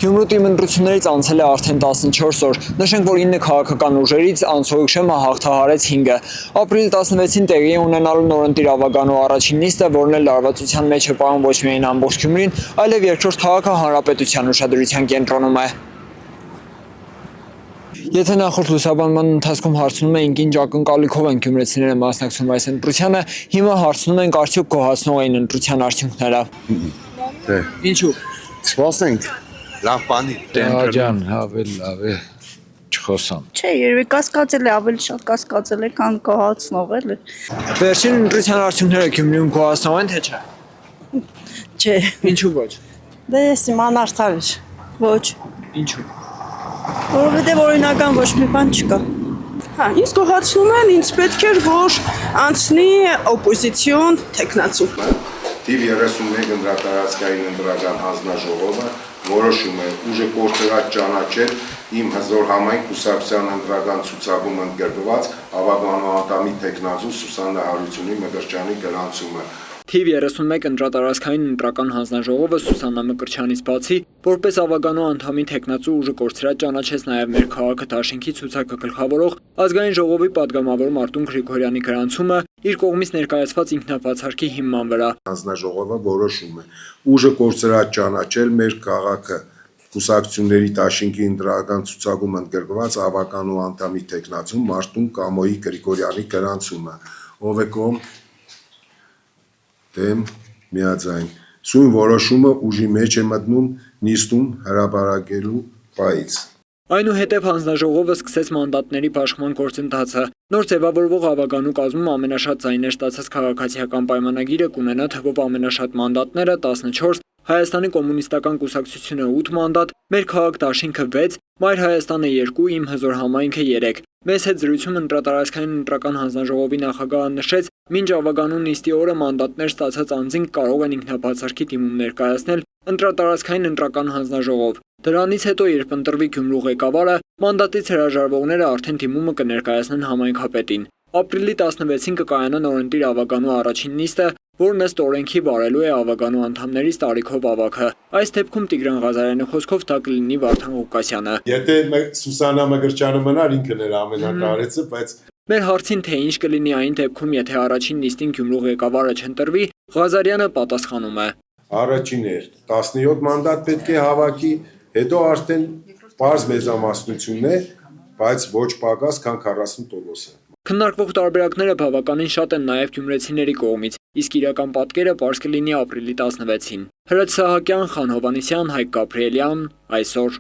Գյումրու տիրմընտրություններից անցել է արդեն 14 օր, նշենք, որ 9 քաղաքական ուժերից անցողիկշեմը հաղթահարեց 5-ը։ Ապրիլի 16-ին տեղի է ունենալու նորընտիր ավագանու առաջին նիստը, որն էլ լարվածության մեջ է պահում ոչ միայն ամբողջ Գյումրին, այլև երկրորդ քաղաքը հանրապետության ուշադրության կենտրոնում է։ Եթե նախորդ լուսաբանման ընթացքում հարցնում էինք ինչ ակնկալիքով են գյումրեցիները մասնակցում այս ընտրությանը, հիմա հարցնում ենք արդյոք գոհացնող էին ընտրության արդյունքները։ Ինչու՞։ Սպասենք, լավ բանի։ Ջան, ավելի լավ է չխոսամ։ Չէ, երևի կասկածել է, ավելի շատ կասկածել է, քան գոհացնող էլի։ Վերջին ընտրության արդյունքները Գյումրիում գոհացնող են, թե չէ։ Չէ։ Ինչու ոչ։ Դե ես իմ անարդար էր։ Ոչ։ Ինչու։ Որովհետև օրինական ոչ մի բան չկա։ Հա, ինձ գոհացնում են, ինձ պետք էր, որ անցնի օպոզիցիոն տեխնացու։ Թիվ 31 ընդրատարածքային ընտրական հանձնաժողովը որոշում է ուժը կորցրած ճանաչել իմ հզոր համայնք կուսակցության ընտրական ցուցակում ընդգրկված ավագանու անդամի տեխնացու Սուսաննա Հարությունի Մկրտչյանի գրանցումը։ Թիվ 31 ընտրատարածքային ընտրական հանձնաժողովը Սուսաննա Մկրտչյանից բացի, որպես ավագանու անդամի տեխնացու ուժը կորցրած ճանաչեց նաև մեր քաղաքը Դաշինքի ցուցակը գլխավորող ազգային ժողովի падգամավոր Մարտուն Գրիգորյանի գրանցումը իր կողմից ներկայացված ինքնաբացարկի հիման վրա։ Հանձնաժողովը որոշում է ուժը կորցրած ճանաչել մեր քաղաքը կուսակցությունների Դաշինքի ընտրական ցուցակում ընդգրկված ավագանու անդամի տեխնացու Մարտուն Կամոյի Գրիգորյանի գրանցումը։ Ով է կողմ դեմ միաձայն սույն որոշումը ուժի մեջ է մտնում նիստում հրապարակելու պահից։ Այնուհետև հանձնաժողովը սկսեց մանդատների բաշխման գործընթացը։ Նոր ձևավորվող ավագանու կազմում ամենաշատ ձայներ ստացած քաղաքացիական պայմանագիրը կունենա թվով ամենաշատ մանդատները 14, Հայաստանի կոմունիստական կուսակցությունը 8 մանդատ, մեր քաղաք Դաշինքը 6, Մայր Հայաստանը 2, իմ հզոր համայնքը 3։ Մեզ հետ զրույցում ընտրատարածքային ընտրական հանձնաժողովի նախագահը նշեց, մինչ ավագանու նիստի օրը մանդատներ ստացած անձինք կարող են ինքնաբացարկի դիմում ներկայացնել ընտրատարածքային ընտրական հանձնաժողով։ Դրանից հետո, երբ ընտրվի Գյումրու ղեկավարը, մանդատից հրաժարվողները արդեն դիմումը կներկայացնեն համայնքապետին։ Ապրիլի 16-ին կկայանա նորընտիր ավագանու առաջին նիստը, որն ըստ օրենքի վարելու է ավագանու անդամներից տարիքով ավագը։ Այս դեպքում Տիգրան Ղազարյանի խոսքով դա կլինի Վարդան Ղուկասյանը։ Եթե Սուսաննա Մկրտչյանը մնար, ինքն էր ամենակարեցը, բայց Մեր հարցին, թե ինչ կլինի այն դեպքում, եթե առաջին նիստին Գյումրու ղեկավարը չընտրվի, Ղազարյանը պատասխանում է. առաջին էր 17 մանդատ պետք է հավաքի, հետո արդեն պարզ մեծամասնություն է, բայց ոչ պակաս, քան 40%-ը։ Քննարկվող տարբերակները բավականին շատ են նաև գյումրեցիների կողմից, իսկ իրական պատկերը պարզ կլինի ապրիլի 16-ին։ Հրաչ Սահակյան, Խան Հովհաննիսյան, Հայկ Գաբրիելյան, այսօր։